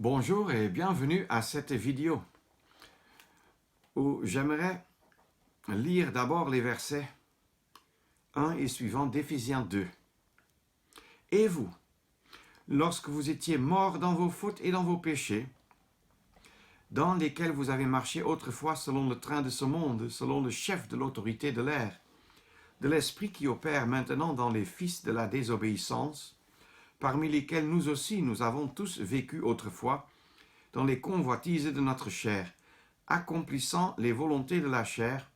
Bonjour et bienvenue à cette vidéo où j'aimerais lire d'abord les versets 1 et suivants d'Éphésiens 2. Et vous, lorsque vous étiez morts dans vos fautes et dans vos péchés, dans lesquels vous avez marché autrefois selon le train de ce monde, selon le chef de l'autorité de l'air, de l'esprit qui opère maintenant dans les fils de la désobéissance, parmi lesquels nous aussi nous avons tous vécu autrefois dans les convoitises de notre chair, accomplissant les volontés de la chair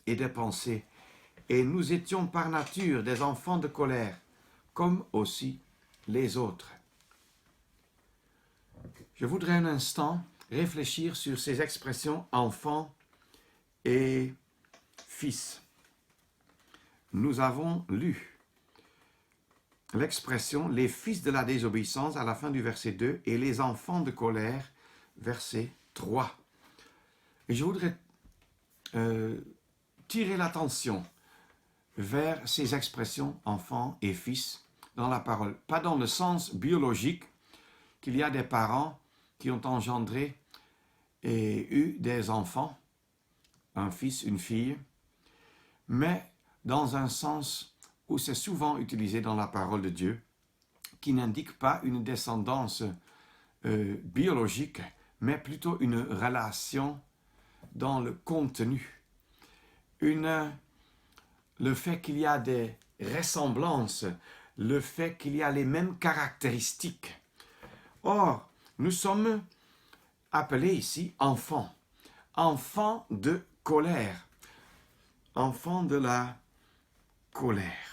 et des pensées, et nous étions par nature des enfants de colère, comme aussi les autres. Je voudrais un instant réfléchir sur ces expressions enfant et fils. Nous avons lu l'expression « les fils de la désobéissance » à la fin du verset 2 et « les enfants de colère » verset 3. Et je voudrais tirer l'attention vers ces expressions « enfants » et « fils » dans la parole. Pas dans le sens biologique qu'il y a des parents qui ont engendré et eu des enfants, un fils, une fille, mais dans un sens où c'est souvent utilisé dans la parole de Dieu, qui n'indique pas une descendance biologique, mais plutôt une relation dans le contenu. Le fait qu'il y a des ressemblances, le fait qu'il y a les mêmes caractéristiques. Or, nous sommes appelés ici enfants, enfants de colère, enfants de la colère.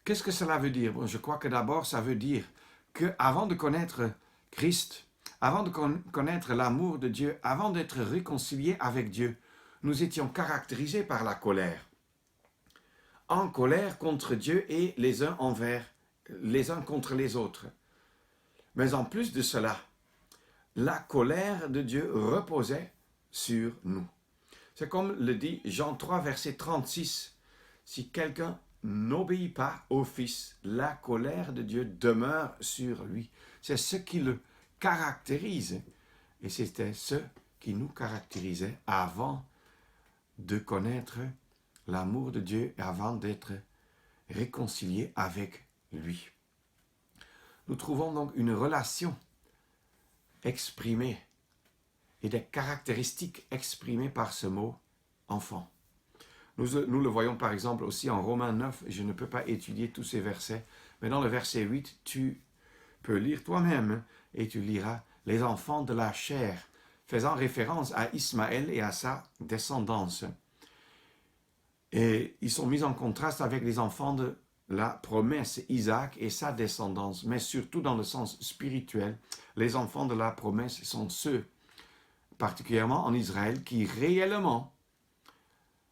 Qu'est-ce que cela veut dire? Bon, je crois que d'abord, ça veut dire qu'avant de connaître Christ, avant de connaître l'amour de Dieu, avant d'être réconciliés avec Dieu, nous étions caractérisés par la colère. En colère contre Dieu et les uns contre les autres. Mais en plus de cela, la colère de Dieu reposait sur nous. C'est comme le dit Jean 3, verset 36. Si quelqu'un n'obéit pas au Fils, la colère de Dieu demeure sur lui. C'est ce qui le caractérise. Et c'était ce qui nous caractérisait avant de connaître l'amour de Dieu et avant d'être réconciliés avec lui. Nous trouvons donc une relation exprimée et des caractéristiques exprimées par ce mot « enfant ». Nous le voyons par exemple aussi en Romains 9, je ne peux pas étudier tous ces versets, mais dans le verset 8, tu peux lire toi-même et tu liras « les enfants de la chair », faisant référence à Ismaël et à sa descendance. Et ils sont mis en contraste avec les enfants de la promesse, Isaac et sa descendance, mais surtout dans le sens spirituel, les enfants de la promesse sont ceux, particulièrement en Israël, qui réellement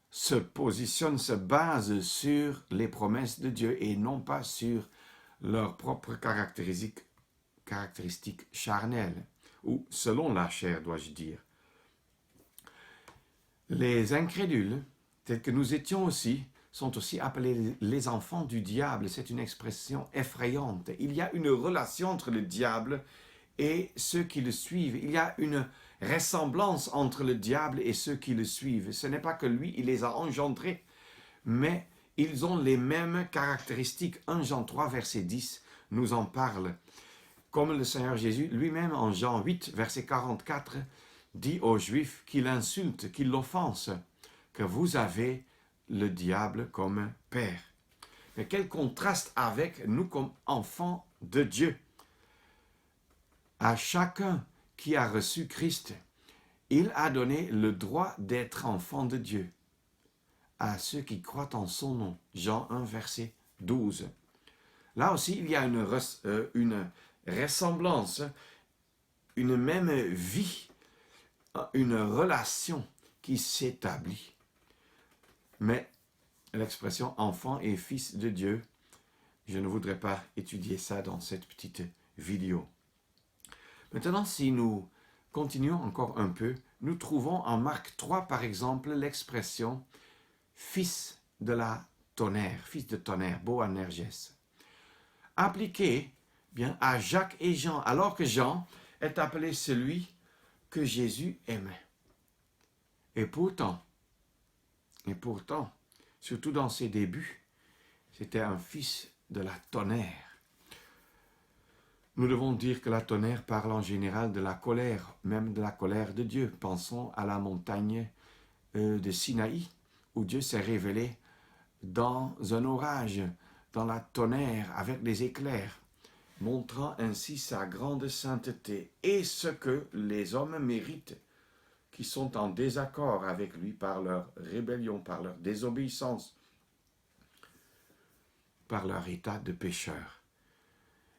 se positionnent, se basent sur les promesses de Dieu et non pas sur leurs propres caractéristiques charnelles, ou selon la chair, dois-je dire. Les incrédules, tels que nous étions aussi, sont aussi appelés les enfants du diable. C'est une expression effrayante. Il y a une relation entre le diable et ceux qui le suivent. Il y a une ressemblance entre le diable et ceux qui le suivent. Ce n'est pas que lui, il les a engendrés, mais ils ont les mêmes caractéristiques. 1 Jean 3, verset 10, nous en parle. Comme le Seigneur Jésus lui-même, en Jean 8, verset 44, dit aux Juifs qu'il insulte, qu'il l'offense, que vous avez le diable comme père. Mais quel contraste avec nous comme enfants de Dieu. À chacun qui a reçu Christ, il a donné le droit d'être enfant de Dieu. À ceux qui croient en son nom. Jean 1, verset 12. Là aussi, il y a une ressemblance, une même vie, une relation qui s'établit. Mais l'expression enfant et fils de Dieu, je ne voudrais pas étudier ça dans cette petite vidéo. Maintenant, si nous continuons encore un peu, nous trouvons en Marc 3, par exemple, l'expression « fils de la tonnerre », fils de tonnerre, Boanerges, appliquée bien à Jacques et Jean, alors que Jean est appelé celui que Jésus aimait. Et pourtant, surtout dans ses débuts, c'était un fils de la tonnerre. Nous devons dire que la tonnerre parle en général de la colère, même de la colère de Dieu. Pensons à la montagne de Sinaï, où Dieu s'est révélé dans un orage, dans la tonnerre, avec des éclairs, montrant ainsi sa grande sainteté et ce que les hommes méritent, qui sont en désaccord avec lui par leur rébellion, par leur désobéissance, par leur état de pécheur.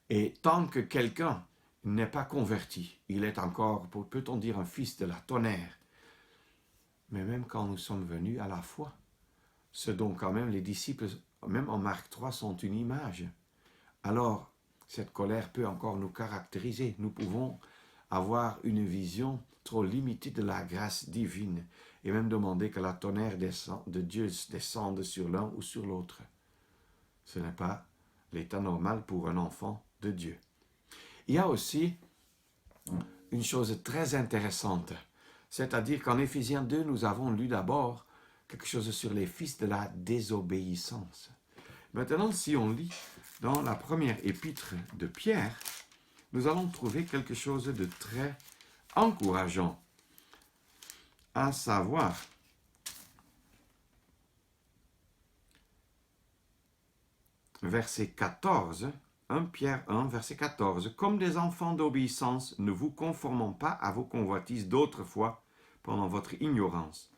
Et tant que quelqu'un n'est pas converti, il est encore, peut-on dire, un fils de la tonnerre. Mais même quand nous sommes venus à la foi, ce dont quand même les disciples, même en Marc 3, sont une image, alors cette colère peut encore nous caractériser. Nous pouvons avoir une vision trop limitée de la grâce divine et même demander que la tonnerre de Dieu descende sur l'un ou sur l'autre. Ce n'est pas l'état normal pour un enfant de Dieu. Il y a aussi une chose très intéressante, c'est-à-dire qu'en Éphésiens 2, nous avons lu d'abord quelque chose sur les fils de la désobéissance. Maintenant, si on lit dans la première épître de Pierre, nous allons trouver quelque chose de très encourageant, à savoir verset 14, 1 Pierre 1, verset 14. « Comme des enfants d'obéissance, ne vous conformons pas à vos convoitises d'autrefois pendant votre ignorance. »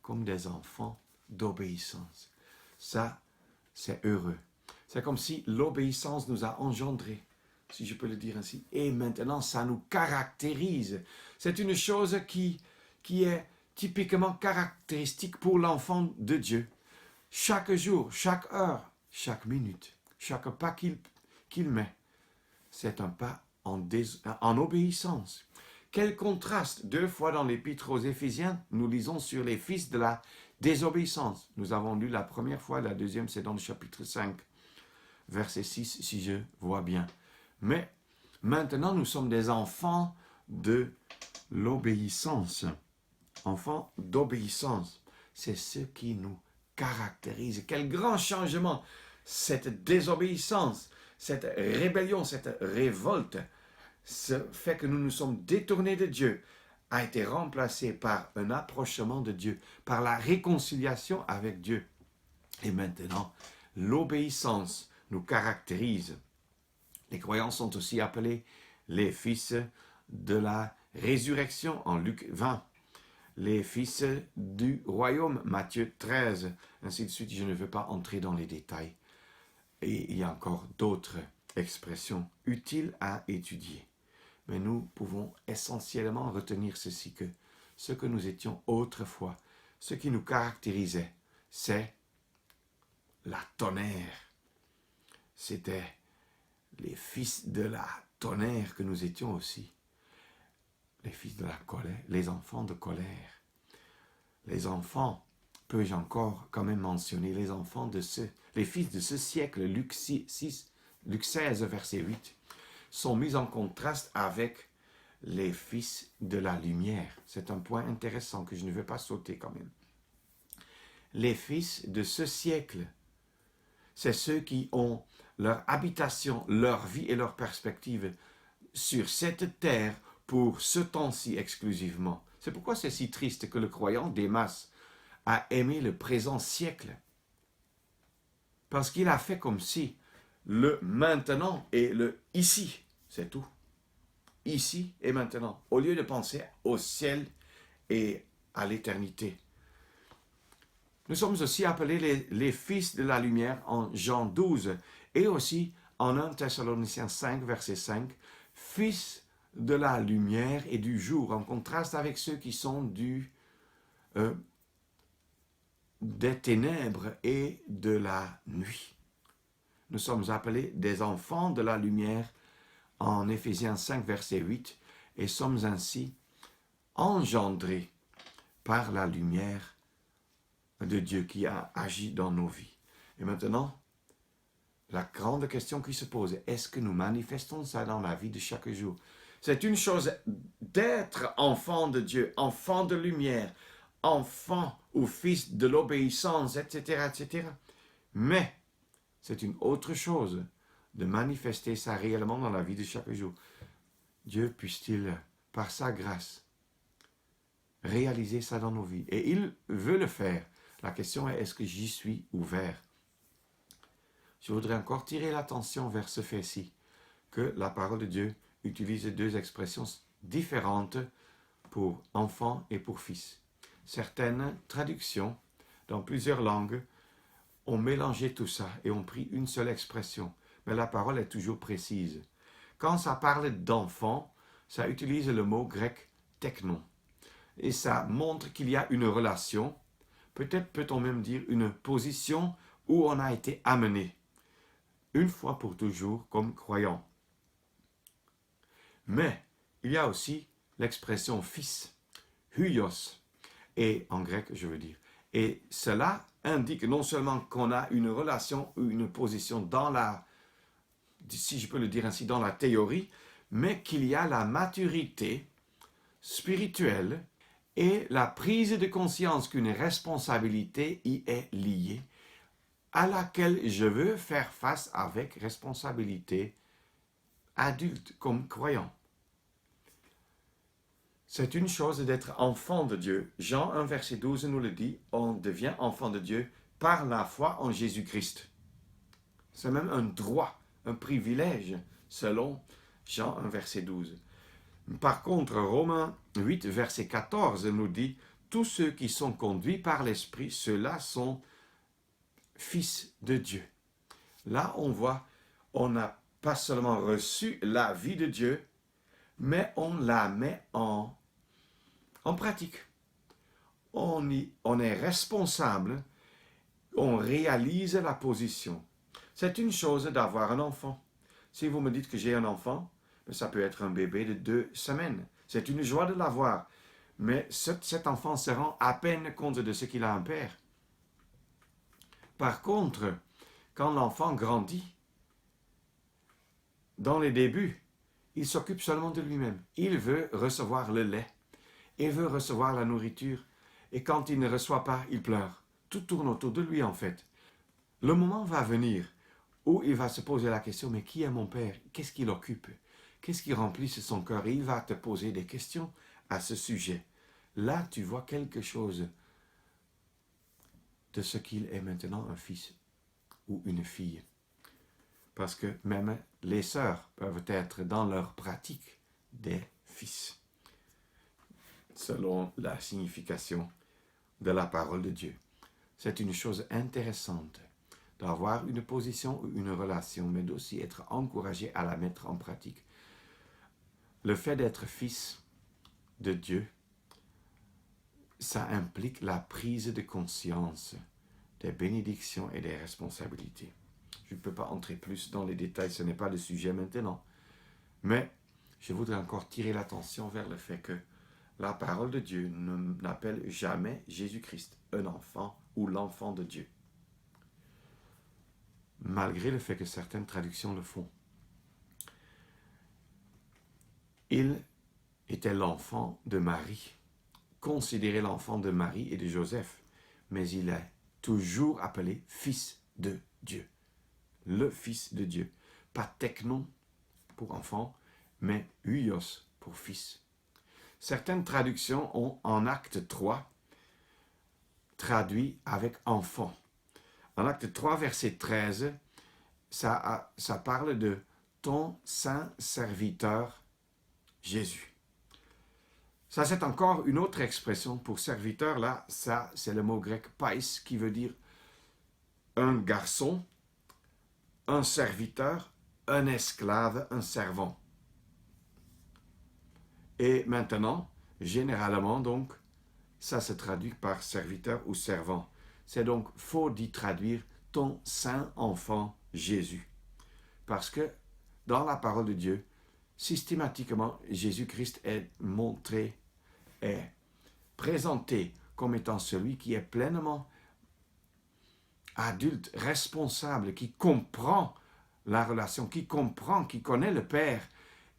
Comme des enfants d'obéissance. Ça, c'est heureux. C'est comme si l'obéissance nous a engendrés, si je peux le dire ainsi. Et maintenant, ça nous caractérise. C'est une chose qui est typiquement caractéristique pour l'enfant de Dieu. Chaque jour, chaque heure, chaque minute, chaque pas qu'il met, c'est un pas en obéissance. Quel contraste! 2 fois dans l'épître aux Éphésiens, nous lisons sur les fils de la désobéissance. Nous avons lu la première fois, la deuxième c'est dans le chapitre 5, verset 6, si je vois bien. Mais maintenant, nous sommes des enfants de l'obéissance. Enfants d'obéissance. C'est ce qui nous caractérise. Quel grand changement! Cette désobéissance, cette rébellion, cette révolte, ce fait que nous nous sommes détournés de Dieu, a été remplacé par un approchement de Dieu, par la réconciliation avec Dieu. Et maintenant, l'obéissance nous caractérise. Les croyants sont aussi appelés les fils de la résurrection en Luc 20, les fils du royaume, Matthieu 13, ainsi de suite. Je ne veux pas entrer dans les détails. Et il y a encore d'autres expressions utiles à étudier. Mais nous pouvons essentiellement retenir ceci, que ce que nous étions autrefois, ce qui nous caractérisait, c'est la tonnerre. C'était les fils de la tonnerre que nous étions aussi. Les fils de la colère, les enfants de colère. Les enfants, peux-je encore quand même mentionner, les fils de ce siècle, Luc 16, verset 8, sont mis en contraste avec les fils de la lumière. C'est un point intéressant que je ne vais pas sauter quand même. Les fils de ce siècle, c'est ceux qui ont leur habitation, leur vie et leur perspective sur cette terre pour ce temps-ci exclusivement. C'est pourquoi c'est si triste que le croyant Démas a aimé le présent siècle. Parce qu'il a fait comme si le maintenant et le ici, c'est tout. Ici et maintenant, au lieu de penser au ciel et à l'éternité. Nous sommes aussi appelés les fils de la lumière en Jean 12 et aussi en 1 Thessaloniciens 5, verset 5, fils de la lumière et du jour, en contraste avec ceux qui sont des ténèbres et de la nuit. Nous sommes appelés des enfants de la lumière en Éphésiens 5, verset 8, et sommes ainsi engendrés par la lumière de Dieu qui a agi dans nos vies. Et maintenant, la grande question qui se pose, est-ce que nous manifestons ça dans la vie de chaque jour? C'est une chose d'être enfant de Dieu, enfant de lumière, enfant ou fils de l'obéissance, etc., etc. Mais c'est une autre chose de manifester ça réellement dans la vie de chaque jour. Dieu puisse-t-il, par sa grâce, réaliser ça dans nos vies. Et il veut le faire. La question est, est-ce que j'y suis ouvert? Je voudrais encore tirer l'attention vers ce fait-ci, que la parole de Dieu utilise deux expressions différentes pour enfant et pour fils. Certaines traductions, dans plusieurs langues, ont mélangé tout ça et ont pris une seule expression. Mais la parole est toujours précise. Quand ça parle d'enfant, ça utilise le mot grec technon. Et ça montre qu'il y a une relation, peut-être peut-on même dire une position où on a été amené, une fois pour toujours comme croyant. Mais il y a aussi l'expression fils, huios, et en grec je veux dire. Et cela indique non seulement qu'on a une relation ou une position dans la, si je peux le dire ainsi, dans la théorie, mais qu'il y a la maturité spirituelle et la prise de conscience qu'une responsabilité y est liée, à laquelle je veux faire face avec responsabilité adulte comme croyant. C'est une chose d'être enfant de Dieu. Jean 1, verset 12 nous le dit, on devient enfant de Dieu par la foi en Jésus-Christ. C'est même un droit, un privilège, selon Jean 1, verset 12. Par contre, Romains 8, verset 14 nous dit, tous ceux qui sont conduits par l'Esprit, ceux-là sont fils de Dieu. Là, on voit, on n'a pas seulement reçu la vie de Dieu, mais on la met en pratique. On est responsable, on réalise la position. C'est une chose d'avoir un enfant. Si vous me dites que j'ai un enfant, ça peut être un bébé de 2 semaines. C'est une joie de l'avoir. Mais cet enfant se rend à peine compte de ce qu'il a un père. Par contre, quand l'enfant grandit, dans les débuts, il s'occupe seulement de lui-même. Il veut recevoir le lait. Il veut recevoir la nourriture. Et quand il ne reçoit pas, il pleure. Tout tourne autour de lui en fait. Le moment va venir où il va se poser la question, mais qui est mon père? Qu'est-ce qu'il occupe? Qu'est-ce qui remplisse son cœur? Et il va te poser des questions à ce sujet. Là, tu vois quelque chose de ce qu'il est maintenant un fils ou une fille. Parce que même les sœurs peuvent être dans leur pratique des fils, selon la signification de la parole de Dieu. C'est une chose intéressante d'avoir une position ou une relation, mais d'aussi être encouragé à la mettre en pratique. Le fait d'être fils de Dieu, ça implique la prise de conscience des bénédictions et des responsabilités. Je ne peux pas entrer plus dans les détails, ce n'est pas le sujet maintenant. Mais je voudrais encore tirer l'attention vers le fait que la parole de Dieu n'appelle jamais Jésus-Christ un enfant ou l'enfant de Dieu. Malgré le fait que certaines traductions le font. Il était l'enfant de Marie, considéré l'enfant de Marie et de Joseph, mais il est toujours appelé fils de Dieu. Le fils de Dieu. Pas technon pour enfant, mais huios pour fils. Certaines traductions ont en acte 3 traduit avec enfant. En acte 3, verset 13, ça parle de ton saint serviteur Jésus. Ça, c'est encore une autre expression pour serviteur. Là, ça, c'est le mot grec pais qui veut dire un garçon, un serviteur, un esclave, un servant. Et maintenant, généralement, donc, ça se traduit par serviteur ou servant. C'est donc faux d'y traduire ton saint enfant Jésus. Parce que dans la parole de Dieu, systématiquement, Jésus-Christ est montré, est présenté comme étant celui qui est pleinement adulte, responsable, qui comprend la relation, qui comprend, qui connaît le Père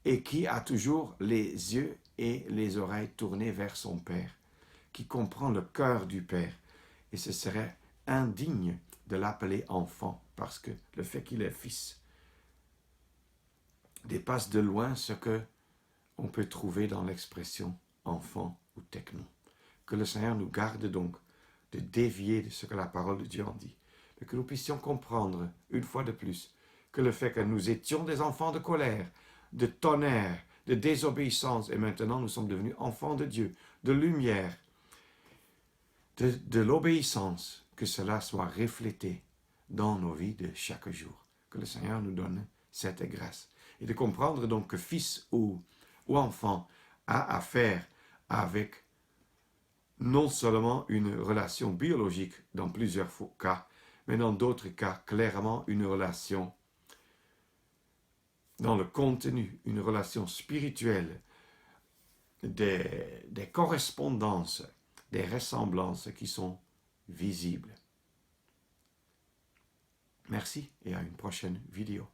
et qui a toujours les yeux et les oreilles tournés vers son Père, qui comprend le cœur du Père. Et ce serait indigne de l'appeler enfant, parce que le fait qu'il est fils dépasse de loin ce que on peut trouver dans l'expression enfant ou technon. Que le Seigneur nous garde donc de dévier de ce que la parole de Dieu en dit, mais que nous puissions comprendre, une fois de plus, que le fait que nous étions des enfants de colère, de tonnerre, de désobéissance, et maintenant nous sommes devenus enfants de Dieu, de lumière, de l'obéissance, que cela soit reflété dans nos vies de chaque jour. Que le Seigneur nous donne cette grâce. Et de comprendre donc que fils ou enfant a affaire avec non seulement une relation biologique dans plusieurs cas, mais dans d'autres cas, clairement une relation dans le contenu, une relation spirituelle, des correspondances, des ressemblances qui sont visibles. Merci et à une prochaine vidéo.